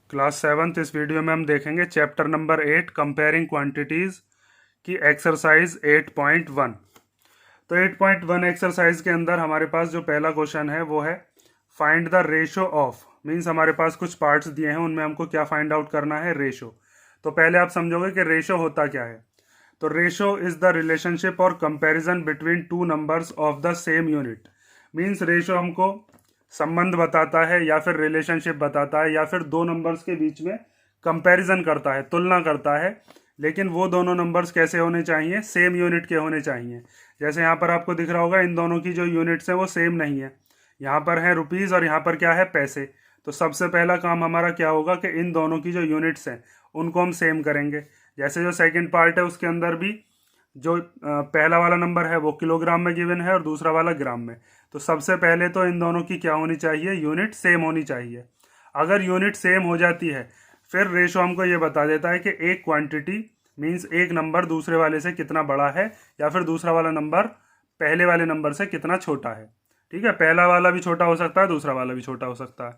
Class 7th इस video में हम देखेंगे चैप्टर नंबर 8 कंपेयरिंग क्वांटिटीज की एक्सरसाइज 8.1। तो 8.1 एक्सरसाइज के अंदर हमारे पास जो पहला क्वेश्चन है वो है find the ratio of. Means हमारे पास कुछ पार्ट्स दिए हैं, उनमें हमको क्या फाइंड आउट करना है, रेशो। तो पहले आप समझोगे कि रेशो होता क्या है। तो रेशो इज द रिलेशनशिप और comparison between two numbers of the same unit. Means ratio हमको संबंध बताता है या फिर रिलेशनशिप बताता है या फिर दो नंबर्स के बीच में कंपैरिजन करता है, तुलना करता है। लेकिन वो दोनों नंबर्स कैसे होने चाहिए, सेम यूनिट के होने चाहिए। जैसे यहाँ पर आपको दिख रहा होगा इन दोनों की जो यूनिट्स हैं वो सेम नहीं है। यहाँ पर है रुपीज़ और यहाँ पर क्या है, पैसे। तो सबसे पहला काम हमारा क्या होगा कि इन दोनों की जो यूनिट्स हैं उनको हम सेम करेंगे। जैसे जो सेकंड पार्ट है उसके अंदर भी जो पहला वाला नंबर है वो किलोग्राम में गिवन है और दूसरा वाला ग्राम में। तो सबसे पहले तो इन दोनों की क्या होनी चाहिए, यूनिट सेम होनी चाहिए। अगर यूनिट सेम हो जाती है फिर रेशो हमको ये बता देता है कि एक क्वांटिटी मींस एक नंबर दूसरे वाले से कितना बड़ा है या फिर दूसरा वाला नंबर पहले वाले नंबर से कितना छोटा है। ठीक है, पहला वाला भी छोटा हो सकता है, दूसरा वाला भी छोटा हो सकता है।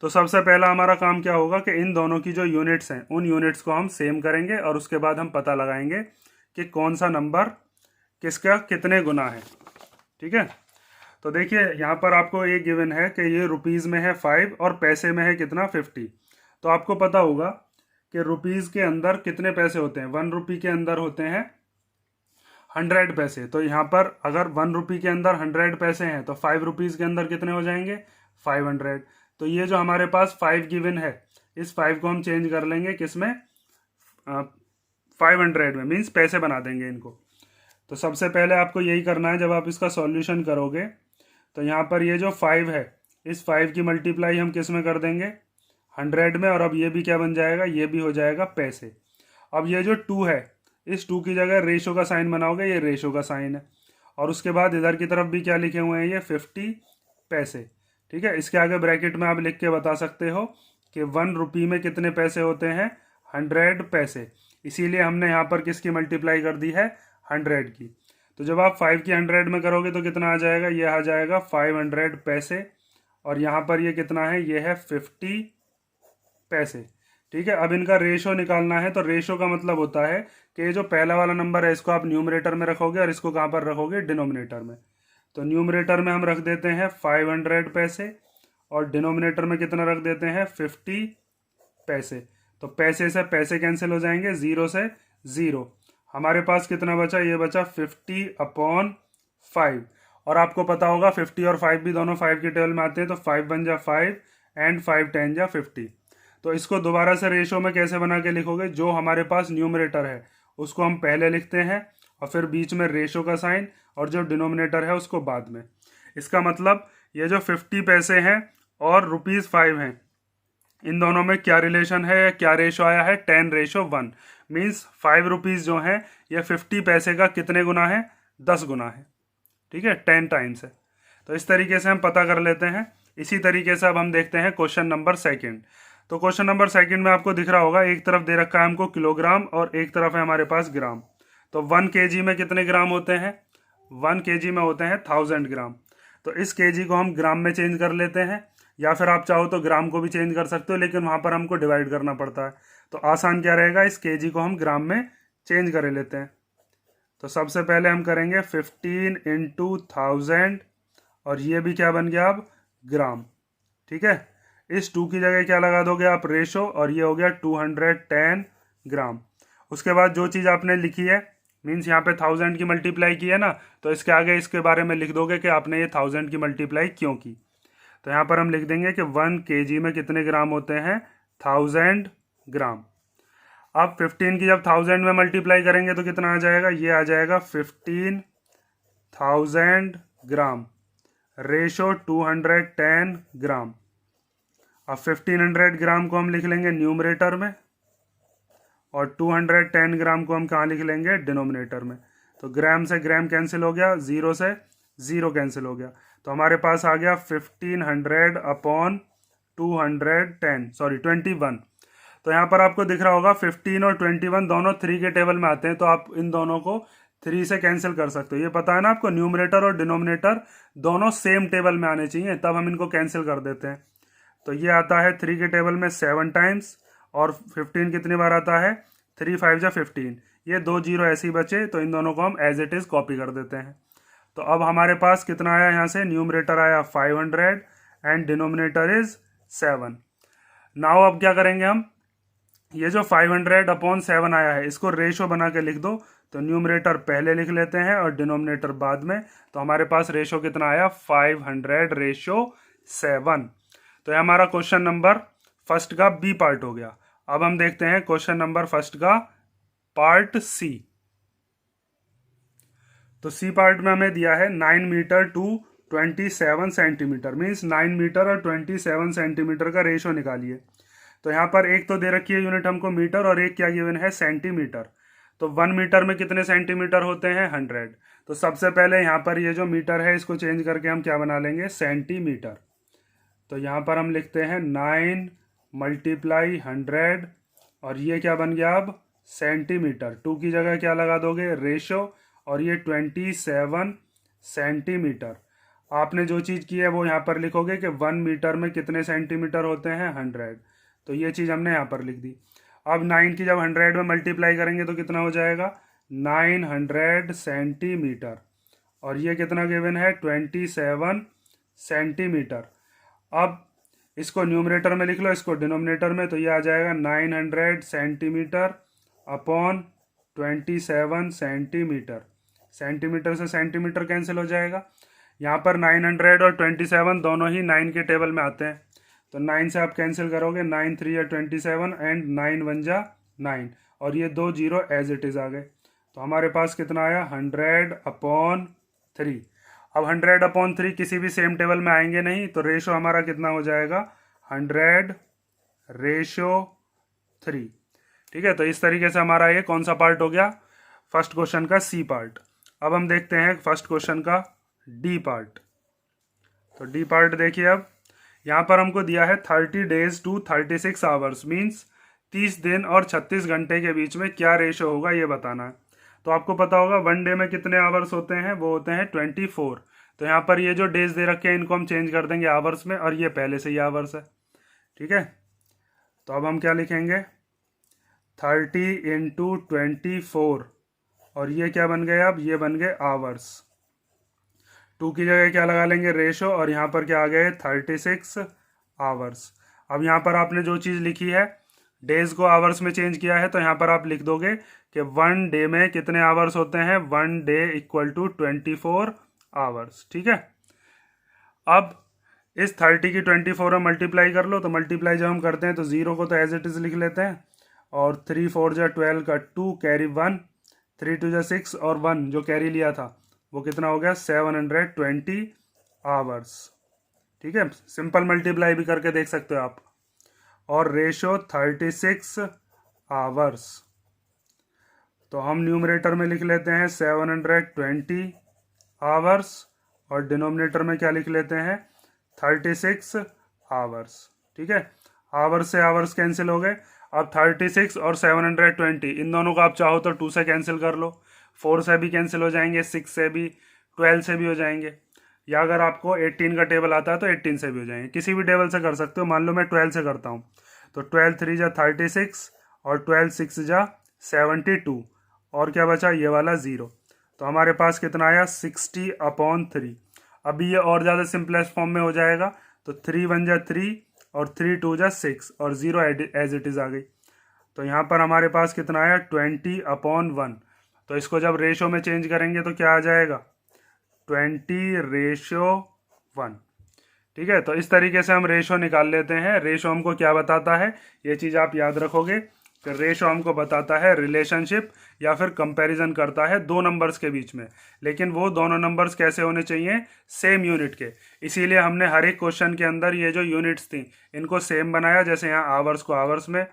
तो सबसे पहला हमारा काम क्या होगा कि इन दोनों की जो यूनिट्स हैं उन यूनिट्स को हम सेम करेंगे और उसके बाद हम पता लगाएंगे कि कौन सा नंबर किसका कितने गुना है। ठीक है, तो देखिए यहाँ पर आपको एक गिवन है कि ये रुपीज़ में है 5 और पैसे में है कितना 50। तो आपको पता होगा कि रुपीज़ के अंदर कितने पैसे होते हैं, 1 रुपये के अंदर होते हैं 100 पैसे। तो यहाँ पर अगर 1 रुपये के अंदर 100 पैसे हैं तो 5 रुपीज़ के अंदर कितने हो जाएंगे, 500। तो ये जो हमारे पास 5 गिवन है इस 5 को हम चेंज कर लेंगे किसमें, 500 में। मीन्स पैसे बना देंगे इनको। तो सबसे पहले आपको यही करना है, जब आप इसका सॉल्यूशन करोगे तो यहाँ पर ये जो 5 है इस 5 की मल्टीप्लाई हम किस में कर देंगे, 100 में। और अब ये भी क्या बन जाएगा, ये भी हो जाएगा पैसे। अब ये जो 2 है इस 2 की जगह रेशो का साइन बनाओगे, ये रेशो का साइन है। और उसके बाद इधर की तरफ भी क्या लिखे हुए हैं, ये 50 पैसे। ठीक है, इसके आगे ब्रैकेट में आप लिख के बता सकते हो कि 1 रुपये में कितने पैसे होते हैं, 100 पैसे। इसीलिए हमने यहाँ पर किसकी मल्टीप्लाई कर दी है, 100 की। तो जब आप 5 की 100 में करोगे तो कितना आ जाएगा, ये आ जाएगा 500 पैसे। और यहाँ पर ये कितना है, ये है 50 पैसे। ठीक है, अब इनका रेशो निकालना है। तो रेशो का मतलब होता है कि ये जो पहला वाला नंबर है इसको आप न्यूमरेटर में रखोगे और इसको कहाँ पर रखोगे, डिनोमिनेटर में। तो न्यूमरेटर में हम रख देते हैं 500 पैसे और डिनोमिनेटर में कितना रख देते हैं, 50 पैसे। तो पैसे से पैसे कैंसिल हो जाएंगे, 0 से 0। हमारे पास कितना बचा, ये बचा 50/5। और आपको पता होगा 50 और 5 भी दोनों 5 के टेबल में आते हैं। तो 5 1 जा 5 एंड 5 10 जा 50। तो इसको दोबारा से रेशो में कैसे बना के लिखोगे, जो हमारे पास न्यूमरेटर है उसको हम पहले लिखते हैं और फिर बीच में रेशो का साइन, और जो डिनोमिनेटर है उसको बाद में। इसका मतलब ये जो 50 पैसे हैं और ₹5 हैं, इन दोनों में क्या रिलेशन है, क्या रेशो आया है, 10:1। मीन्स 5 रुपीज़ जो हैं ये 50 पैसे का कितने गुना है, 10 गुना है। ठीक है, 10 टाइम्स है। तो इस तरीके से हम पता कर लेते हैं। इसी तरीके से अब हम देखते हैं क्वेश्चन नंबर सेकंड। तो क्वेश्चन नंबर सेकंड में आपको दिख रहा होगा एक तरफ दे रखा है हमको किलोग्राम और एक तरफ है हमारे पास ग्राम। तो 1 kg में कितने ग्राम होते हैं, 1 kg में होते हैं 1000 ग्राम। तो इस kg को हम ग्राम में चेंज कर लेते हैं, या फिर आप चाहो तो ग्राम को भी चेंज कर सकते हो, लेकिन वहाँ पर हमको डिवाइड करना पड़ता है। तो आसान क्या रहेगा, इस kg को हम ग्राम में चेंज कर लेते हैं। तो सबसे पहले हम करेंगे 15 × 1000 और ये भी क्या बन गया अब, ग्राम। ठीक है, इस 2 की जगह क्या लगा दोगे आप, रेशो, और ये हो गया 210 ग्राम। उसके बाद जो चीज़ आपने लिखी है, मीन्स यहाँ पे 1000 की मल्टीप्लाई की है ना, तो इसके आगे इसके बारे में लिख दोगे कि आपने ये 1000 की मल्टीप्लाई क्यों की। तो यहाँ पर हम लिख देंगे कि 1 kg में कितने ग्राम होते हैं, 1000 ग्राम। अब 15 की जब 1000 में मल्टीप्लाई करेंगे तो कितना आ जाएगा, ये आ जाएगा 15,000 ग्राम। रेशो 210 ग्राम। अब 1500 ग्राम को हम लिख लेंगे न्यूमरेटर में और 210 ग्राम को हम कहाँ लिख लेंगे, डिनोमिनेटर में। तो ग्राम से ग्राम कैंसिल हो गया, 0 से 0 कैंसिल हो गया। तो हमारे पास आ गया 21। तो यहाँ पर आपको दिख रहा होगा 15 और 21 दोनों 3 के टेबल में आते हैं। तो आप इन दोनों को 3 से कैंसिल कर सकते हो। ये पता है ना आपको, न्यूमरेटर और डिनोमिनेटर दोनों सेम टेबल में आने चाहिए, तब हम इनको कैंसिल कर देते हैं। तो ये आता है 3 के टेबल में 7 टाइम्स, और 15 कितनी बार आता है, 3 5 जा 15, ये 2 जीरो ऐसे ही बचे, तो इन दोनों को हम एज इट इज़ कॉपी कर देते हैं। तो अब हमारे पास कितना आया, यहाँ से न्यूमरेटर आया 500 एंड डिनोमिनेटर इज 7। नाउ अब क्या करेंगे हम, ये जो 500/7 आया है इसको रेशो बना के लिख दो, तो न्यूमरेटर पहले लिख लेते हैं और डिनोमिनेटर बाद में। तो हमारे पास रेशो कितना आया, 500/7। तो ये हमारा क्वेश्चन नंबर फर्स्ट का बी पार्ट हो गया। अब हम देखते हैं क्वेश्चन नंबर फर्स्ट का पार्ट सी। तो सी पार्ट में हमें दिया है 9 metre to 27 centimetre, means 9 metre और 27 सेंटीमीटर का रेशो निकालिए। तो यहाँ पर एक तो दे रखी है यूनिट हमको मीटर, और एक क्या गिवन है, सेंटीमीटर। तो 1 मीटर में कितने सेंटीमीटर होते हैं, 100। तो सबसे पहले यहाँ पर ये जो मीटर है इसको चेंज करके हम क्या बना लेंगे, सेंटीमीटर। तो यहाँ पर हम लिखते हैं 9 × 100, और ये क्या बन गया अब, सेंटीमीटर। 2 की जगह क्या लगा दोगे, रेशो, और ये 27 सेंटीमीटर। आपने जो चीज़ की है वो यहाँ पर लिखोगे कि 1 मीटर में कितने सेंटीमीटर होते हैं, 100। तो ये चीज़ हमने यहाँ पर लिख दी। अब 9 की जब 100 में मल्टीप्लाई करेंगे तो कितना हो जाएगा, 900 सेंटीमीटर, और ये कितना गिवन है, 27 सेंटीमीटर। अब इसको न्यूमरेटर में लिख लो, इसको डिनोमिनेटर में, तो ये आ जाएगा 900 सेंटीमीटर अपॉन 27 सेंटीमीटर। सेंटीमीटर से सेंटीमीटर कैंसिल हो जाएगा। यहाँ पर 900 और 27 दोनों ही 9 के टेबल में आते हैं, तो 9 से आप कैंसिल करोगे, 9 3 या 27 एंड 9 1 जा 9, और ये 2 जीरो एज इट इज़ आ गए। तो हमारे पास कितना आया, 100/3। अब 100/3 किसी भी सेम टेबल में आएंगे नहीं, तो रेशो हमारा कितना हो जाएगा, 100/3। ठीक है, तो इस तरीके से हमारा ये कौन सा पार्ट हो गया, फर्स्ट क्वेश्चन का सी पार्ट। अब हम देखते हैं फर्स्ट क्वेश्चन का डी पार्ट। तो डी पार्ट देखिए, अब यहाँ पर हमको दिया है 30 days to 36 आवर्स, मीन्स 30 दिन और 36 घंटे के बीच में क्या रेशो होगा ये बताना है। तो आपको पता होगा 1 डे में कितने आवर्स होते हैं, वो होते हैं 24। तो यहाँ पर ये जो डेज दे रखे हैं इनको हम चेंज कर देंगे आवर्स में, और ये पहले से ही आवर्स है। ठीक है, तो अब हम क्या लिखेंगे, 30 × 24, और ये क्या बन गए, अब ये बन गए आवर्स। 2 की जगह क्या लगा लेंगे, रेशो, और यहाँ पर क्या आ गए, 36 आवर्स। अब यहाँ पर आपने जो चीज़ लिखी है, डेज को आवर्स में चेंज किया है, तो यहाँ पर आप लिख दोगे कि 1 डे में कितने आवर्स होते हैं, 1 डे = 24 आवर्स। ठीक है, अब इस 30 की 24 में मल्टीप्लाई कर लो। तो मल्टीप्लाई जब हम करते हैं तो 0 को तो एज इट इज़ लिख लेते हैं, और 3 4 जा 12 का 2 कैरी 1, 3 2 जा 6, और 1 जो कैरी लिया था वो कितना हो गया, 720 आवर्स। ठीक है, सिंपल मल्टीप्लाई भी करके देख सकते हो आप। और रेशो 36 आवर्स। तो हम न्यूमरेटर में लिख लेते हैं 720 आवर्स, और डिनोमिनेटर में क्या लिख लेते हैं, 36 आवर्स। ठीक है, आवर्स से आवर्स कैंसिल हो गए। अब 36 और 720 इन दोनों को आप चाहो तो 2 से कैंसिल कर लो, 4 से भी कैंसिल हो जाएंगे, 6 से भी, 12 से भी हो जाएंगे, या अगर आपको 18 का टेबल आता है तो 18 से भी हो जाएंगे, किसी भी टेबल से कर सकते हो। मान लो मैं 12 से करता हूँ, तो 12 3 जा 36, और 12 6 जा 72, और क्या बचा, ये वाला 0। तो हमारे पास कितना आया, 60/3। अभी ये और ज़्यादा सिंपलेस्ट फॉर्म में हो जाएगा, तो 3 1 जा 3, और 3 2 जा 6, और 0 एज इट इज़ आ गई। तो यहाँ पर हमारे पास कितना आया, 20/1। तो इसको जब रेशो में चेंज करेंगे तो क्या आ जाएगा, 20:1। ठीक है, तो इस तरीके से हम रेशो निकाल लेते हैं। रेशो हमको क्या बताता है, ये चीज़ आप याद रखोगे कि रेशो हमको बताता है रिलेशनशिप या फिर कंपैरिजन करता है दो नंबर्स के बीच में, लेकिन वो दोनों नंबर्स कैसे होने चाहिए, सेम यूनिट के। इसीलिए हमने हर एक क्वेश्चन के अंदर ये जो यूनिट्स थी इनको सेम बनाया, जैसे यहाँ आवर्स को आवर्स में,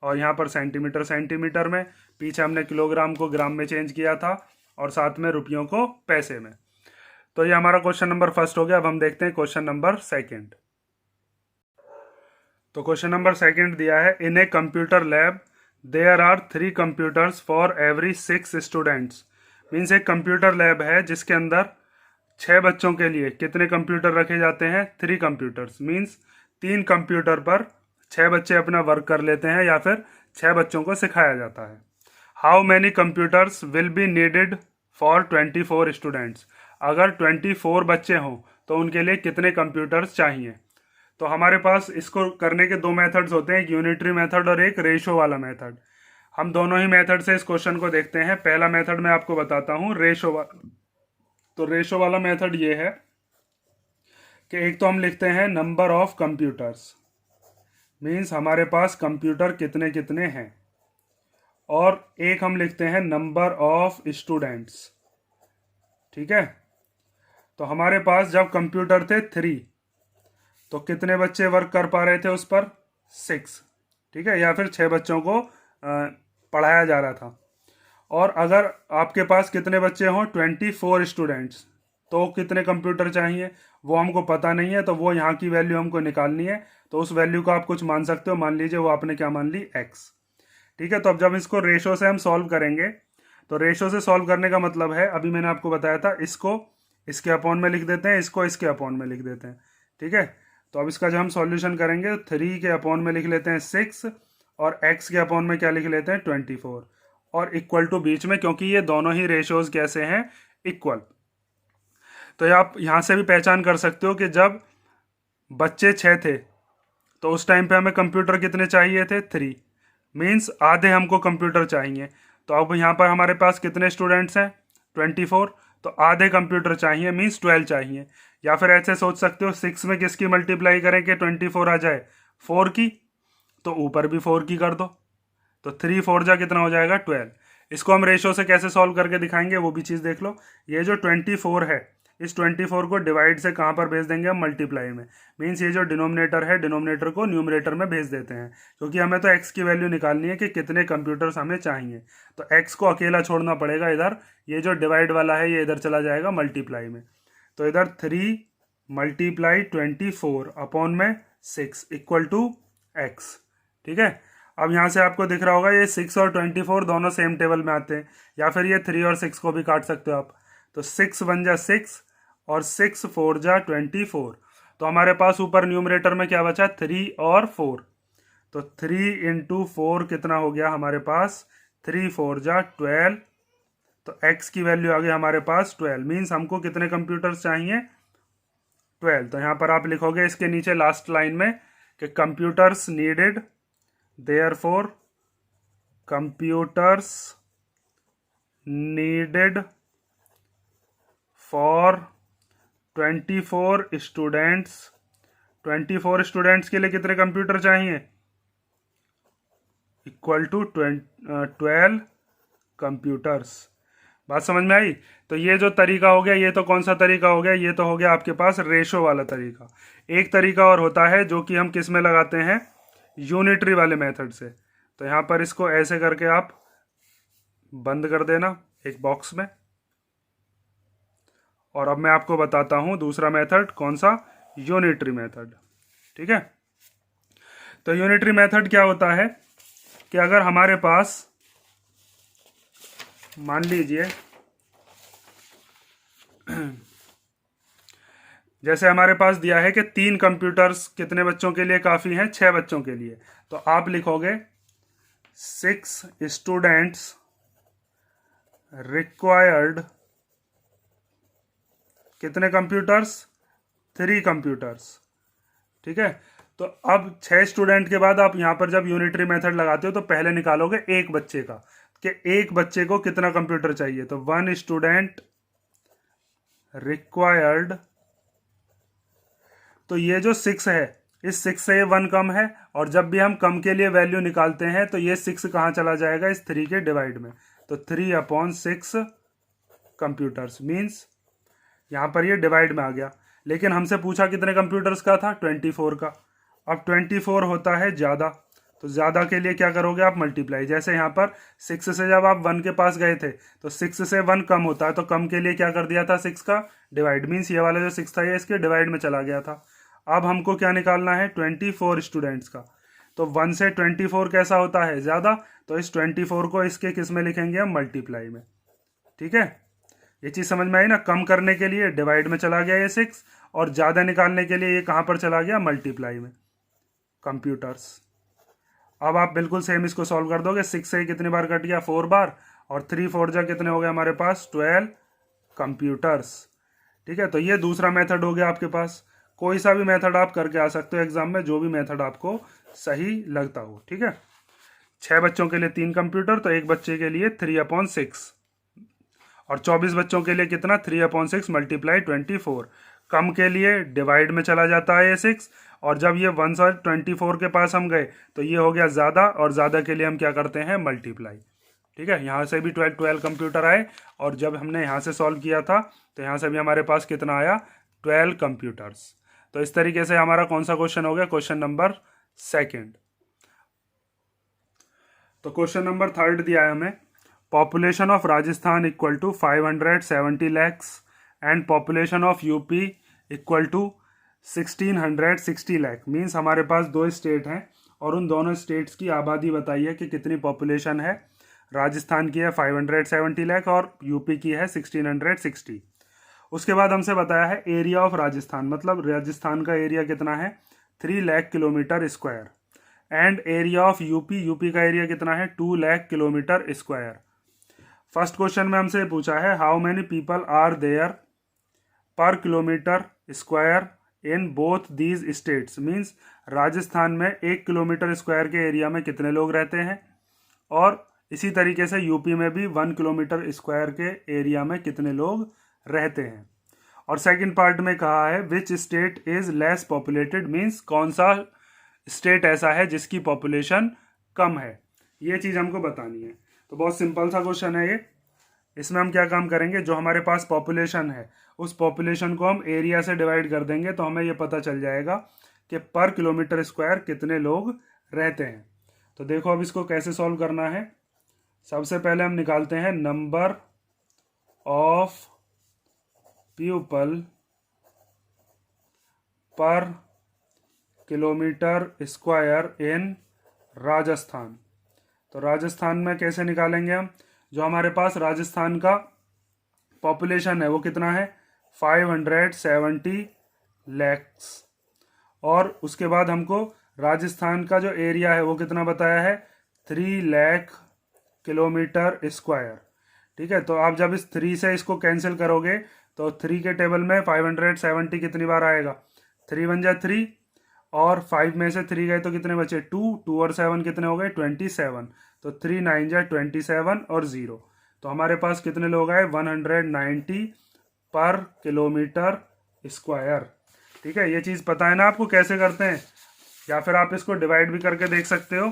और यहाँ पर सेंटीमीटर सेंटीमीटर में, पीछे हमने किलोग्राम को ग्राम में चेंज किया था, और साथ में रुपयों को पैसे में। तो ये हमारा क्वेश्चन नंबर फर्स्ट हो गया। अब हम देखते हैं क्वेश्चन नंबर सेकंड। तो क्वेश्चन नंबर सेकंड दिया है, in a computer lab there are 3 computers for every 6 students. Means एक कंप्यूटर लैब है जिसके अंदर 6 बच्चों के लिए कितने कंप्यूटर रखे जाते हैं, 3 कंप्यूटर्स। मीन्स 3 कंप्यूटर पर 6 बच्चे अपना वर्क कर लेते हैं या फिर 6 बच्चों को सिखाया जाता है। How many computers will be needed for 24 students. अगर 24 बच्चे हों तो उनके लिए कितने कंप्यूटर्स चाहिए। तो हमारे पास इसको करने के दो मेथड्स होते हैं, एक यूनिटरी मेथड और एक रेशो वाला मेथड। हम दोनों ही मेथड से इस क्वेश्चन को देखते हैं। पहला मेथड मैं आपको बताता हूँ, रेशो वाला। तो रेशो वाला मेथड ये है कि एक तो हम लिखते हैं नंबर ऑफ कंप्यूटर्स, मीन्स हमारे पास कंप्यूटर कितने कितने हैं, और एक हम लिखते हैं नंबर ऑफ स्टूडेंट्स। ठीक है, तो हमारे पास जब कंप्यूटर थे 3 तो कितने बच्चे वर्क कर पा रहे थे उस पर, 6। ठीक है, या फिर 6 बच्चों को पढ़ाया जा रहा था। और अगर आपके पास कितने बच्चे हों, 24 स्टूडेंट्स, तो कितने कंप्यूटर चाहिए वो हमको पता नहीं है, तो वो यहाँ की वैल्यू हमको निकालनी है। तो उस वैल्यू को आप कुछ मान सकते हो, मान लीजिए वो आपने क्या मान ली, x। ठीक है, तो अब जब इसको रेशो से हम सॉल्व करेंगे, तो रेशो से सॉल्व करने का मतलब है, अभी मैंने आपको बताया था, इसको इसके अपॉन में लिख देते हैं, इसको इसके अपॉन में लिख देते हैं। ठीक है, तो अब इसका जब हम सॉल्यूशन करेंगे, 3 के अपॉन में लिख लेते हैं 6 और x के अपॉन में क्या लिख लेते हैं, 24, और इक्वल टू बीच में, क्योंकि ये दोनों ही रेशोज कैसे हैं, इक्वल। तो आप यहाँ से भी पहचान कर सकते हो कि जब बच्चे 6 थे तो उस टाइम पे हमें कंप्यूटर कितने चाहिए थे, 3, मीन्स आधे हमको कंप्यूटर चाहिए। तो अब यहाँ पर हमारे पास कितने स्टूडेंट्स हैं, 24, तो आधे कंप्यूटर चाहिए, मीन्स 12 चाहिए। या फिर ऐसे सोच सकते हो, 6 में किसकी मल्टीप्लाई करें कि 24 आ जाए, 4 की, तो ऊपर भी 4 की कर दो, तो 3 4 जा कितना हो जाएगा, 12। इसको हम रेशो से कैसे सॉल्व करके दिखाएंगे वो भी चीज़ देख लो। ये जो 24 है, इस 24 को डिवाइड से कहाँ पर भेज देंगे हम, मल्टीप्लाई में। मीन्स ये जो डिनोमिनेटर है, डिनोमिनेटर को न्यूमरेटर में भेज देते हैं, क्योंकि हमें तो x की वैल्यू निकालनी है कि कितने कंप्यूटर्स हमें चाहिए। तो x को अकेला छोड़ना पड़ेगा इधर, ये जो डिवाइड वाला है ये इधर चला जाएगा मल्टीप्लाई में। तो इधर 3 मल्टीप्लाई 24 अपॉन में 6 इक्वल टू x। ठीक है, अब यहाँ से आपको दिख रहा होगा ये 6 और 24 दोनों सेम टेबल में आते हैं, या फिर ये 3 और 6 को भी काट सकते हो आप। तो 6 1 जा 6 और 6 4 जा 24। तो हमारे पास ऊपर न्यूमरेटर में क्या बचा, 3 और 4। तो 3 इंटू 4 कितना हो गया हमारे पास, 3 4 जा 12। तो x की वैल्यू आ गई हमारे पास 12, मीन्स हमको कितने कंप्यूटर्स चाहिए, 12। तो यहाँ पर आप लिखोगे इसके नीचे लास्ट लाइन में कि computers needed, therefore computers needed for 24 students. 24 students के लिए कितने कंप्यूटर चाहिए, इक्वल टू 12 कंप्यूटर्स। बात समझ में आई। तो ये जो तरीका हो गया, ये तो कौन सा तरीका हो गया, ये तो हो गया आपके पास रेशो वाला तरीका। एक तरीका और होता है जो कि हम किस में लगाते हैं, यूनिटरी वाले मेथड से। तो यहाँ पर इसको ऐसे करके आप बंद कर देना एक बॉक्स में, और अब मैं आपको बताता हूँ दूसरा मेथड कौन सा, यूनिटरी मेथड। ठीक है, तो यूनिटरी मेथड क्या होता है कि अगर हमारे पास मान लीजिए जैसे हमारे पास दिया है कि 3 कंप्यूटर्स कितने बच्चों के लिए काफ़ी हैं, 6 बच्चों के लिए। तो आप लिखोगे 6 स्टूडेंट्स रिक्वायर्ड, कितने कंप्यूटर्स, 3 कंप्यूटर्स। ठीक है, तो अब 6 स्टूडेंट के बाद आप यहाँ पर जब यूनिटरी मेथड लगाते हो तो पहले निकालोगे एक बच्चे का, कि एक बच्चे को कितना कंप्यूटर चाहिए। तो 1 स्टूडेंट रिक्वायर्ड, तो ये जो 6 है, इस 6 से ये 1 कम है, और जब भी हम कम के लिए वैल्यू निकालते हैं तो ये 6 कहाँ चला जाएगा, इस 3 के डिवाइड में। तो 3/6 कंप्यूटर्स, मीन्स यहाँ पर ये डिवाइड में आ गया। लेकिन हमसे पूछा कितने कंप्यूटर्स का था, 24 का। अब 24 होता है ज़्यादा, तो ज़्यादा के लिए क्या करोगे आप, मल्टीप्लाई। जैसे यहाँ पर 6 से जब आप 1 के पास गए थे तो 6 से 1 कम होता है, तो कम के लिए क्या कर दिया था, 6 का डिवाइड, मीन्स ये वाला जो 6 था ये इसके डिवाइड में चला गया था। अब हमको क्या निकालना है, 24 स्टूडेंट्स का। तो 1 से 24 कैसा होता है, ज़्यादा, तो इस 24 को इसके किस में लिखेंगे हम, मल्टीप्लाई में। ठीक है, ये चीज़ समझ में आई ना। कम करने के लिए डिवाइड में चला गया ये 6, और ज़्यादा निकालने के लिए ये कहाँ पर चला गया, मल्टीप्लाई में। कंप्यूटर्स। अब आप बिल्कुल सेम इसको सॉल्व कर दोगे। 6 से कितनी बार कट गया, 4 बार, और 3 4 जा कितने हो गए हमारे पास, 12 कंप्यूटर्स। ठीक है, तो ये दूसरा मेथड हो गया आपके पास। कोई सा भी मेथड आप करके आ सकते हो एग्जाम में, जो भी मेथड आपको सही लगता हो। ठीक है, 6 बच्चों के लिए 3 कंप्यूटर, तो एक बच्चे के लिए 3/6, और 24 बच्चों के लिए कितना, 3/6 मल्टीप्लाई 24। कम के लिए डिवाइड में चला जाता है ये 6, और जब ये 1 और 24 के पास हम गए तो ये हो गया ज़्यादा, और ज़्यादा के लिए हम क्या करते हैं, मल्टीप्लाई। ठीक है, यहाँ से भी 12 कंप्यूटर आए, और जब हमने यहाँ से सॉल्व किया था तो यहाँ से भी हमारे पास कितना आया, 12 कंप्यूटर्स। तो इस तरीके से हमारा कौन सा क्वेश्चन हो गया, क्वेश्चन नंबर 2। तो क्वेश्चन नंबर 3 दिया है हमें, population of Rajasthan equal to 570 lakhs and population of UP equal to 1660 lakh. मीन्स हमारे पास 2 स्टेट हैं और उन दोनों स्टेट्स की आबादी बताइए कि कितनी पॉपुलेशन है। राजस्थान की है 570 लाख और यूपी की है 1660। उसके बाद हमसे बताया है एरिया ऑफ राजस्थान, मतलब राजस्थान का एरिया कितना है, 3 lakh kilometre square, and area of UP, UP का एरिया कितना है, 2 lakh kilometre square. First question में हमसे पूछा है how many people are there per kilometre square in both these states. Means Rajasthan में 1 किलोमीटर स्क्वायर के एरिया में कितने लोग रहते हैं, और इसी तरीके से यूपी में भी 1 किलोमीटर स्क्वायर के एरिया में कितने लोग रहते हैं। और सेकंड पार्ट में कहा है which state is less populated, means कौन सा स्टेट ऐसा है जिसकी पॉपुलेशन कम है, ये चीज़ हमको बतानी है। तो बहुत सिंपल सा क्वेश्चन है ये। इसमें हम क्या काम करेंगे, जो हमारे पास पॉपुलेशन है उस पॉपुलेशन को हम एरिया से डिवाइड कर देंगे, तो हमें ये पता चल जाएगा कि पर किलोमीटर स्क्वायर कितने लोग रहते हैं। तो देखो अब इसको कैसे सॉल्व करना है। सबसे पहले हम निकालते हैं नंबर ऑफ पीपल पर किलोमीटर स्क्वायर इन राजस्थान। तो राजस्थान में कैसे निकालेंगे हम, जो हमारे पास राजस्थान का पॉपुलेशन है वो कितना है, 570 लैक्स, और उसके बाद हमको राजस्थान का जो एरिया है वो कितना बताया है, 3 लाख किलोमीटर स्क्वायर। ठीक है, तो आप जब इस 3 से इसको कैंसिल करोगे तो 3 के टेबल में 570 कितनी बार आएगा, 3 1 जा 3, और 5 में से 3 गए तो कितने बचे, 2 2 और 7 कितने हो गए, 27। तो 3 9 जा 27 और 0, तो हमारे पास कितने लोग आए, 190 पर किलोमीटर स्क्वायर। ठीक है, ये चीज़ पता है ना आपको कैसे करते हैं, या फिर आप इसको डिवाइड भी करके देख सकते हो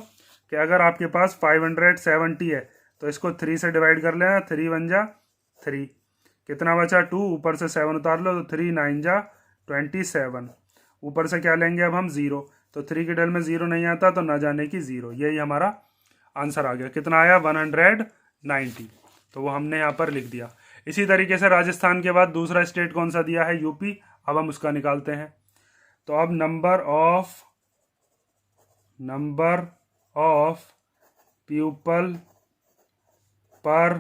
कि अगर आपके पास 570 है तो इसको 3 से डिवाइड कर लेना, 3 1 जा 3, कितना बचा 2, ऊपर से 7 उतार लो तो 3 9 जा 27, ऊपर से क्या लेंगे अब हम 0, तो 3 के डेल में 0 नहीं आता तो ना जाने की 0, यही हमारा आंसर आ गया। कितना आया, 190, तो वो हमने यहाँ पर लिख दिया। इसी तरीके से राजस्थान के बाद दूसरा स्टेट कौन सा दिया है, यूपी। अब हम उसका निकालते हैं। तो अब नंबर ऑफ पीपल पर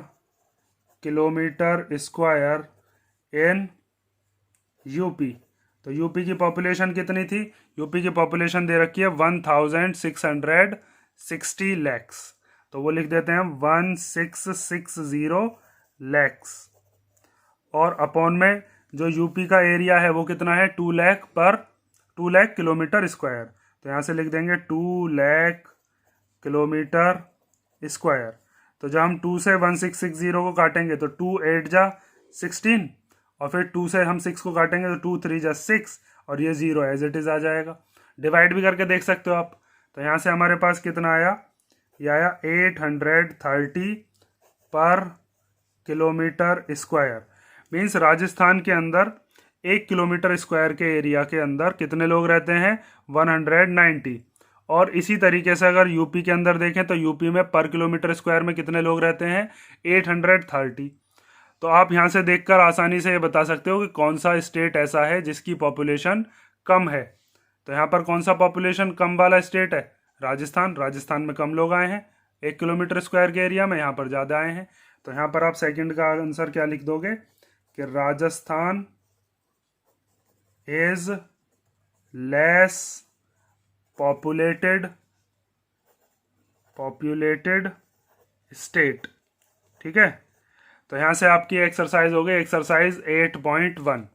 किलोमीटर स्क्वायर इन यूपी। तो यूपी की पॉपुलेशन कितनी थी, यूपी की पॉपुलेशन दे रखी है 1660 लैक्स, तो वो लिख देते हैं 1660 लैक्स, और अपॉन में जो यूपी का एरिया है वो कितना है, 2 लाख किलोमीटर स्क्वायर, तो यहाँ से लिख देंगे 2 लाख किलोमीटर स्क्वायर। तो जब हम 2 से 1660 को काटेंगे तो 2 8 जा 16, और फिर 2 से हम 6 को काटेंगे तो 2 3 जा 6, और ये 0 एज इट इज़ आ जाएगा। डिवाइड भी करके देख सकते हो आप। तो यहाँ से हमारे पास कितना आया, ये आया 830 पर किलोमीटर स्क्वायर। मीन्स राजस्थान के अंदर 1 किलोमीटर स्क्वायर के एरिया के अंदर कितने लोग रहते हैं, 190। और इसी तरीके से अगर यूपी के अंदर देखें तो यूपी में पर किलोमीटर स्क्वायर में कितने लोग रहते हैं, 830। तो आप यहाँ से देखकर आसानी से ये बता सकते हो कि कौन सा स्टेट ऐसा है जिसकी पॉपुलेशन कम है। तो यहाँ पर कौन सा पॉपुलेशन कम वाला स्टेट है, राजस्थान। राजस्थान में कम लोग आए हैं 1 किलोमीटर स्क्वायर के एरिया में, यहाँ पर ज़्यादा आए हैं। तो यहाँ पर आप सेकंड का आंसर क्या लिख दोगे कि Rajasthan is less populated state. ठीक है, तो यहाँ से आपकी एक्सरसाइज हो गई एक्सरसाइज 8.1।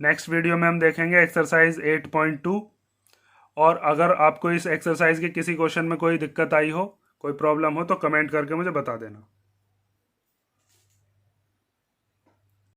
नेक्स्ट वीडियो में हम देखेंगे एक्सरसाइज 8.2। और अगर आपको इस एक्सरसाइज के किसी क्वेश्चन में कोई दिक्कत आई हो, कोई प्रॉब्लम हो, तो कमेंट करके मुझे बता देना।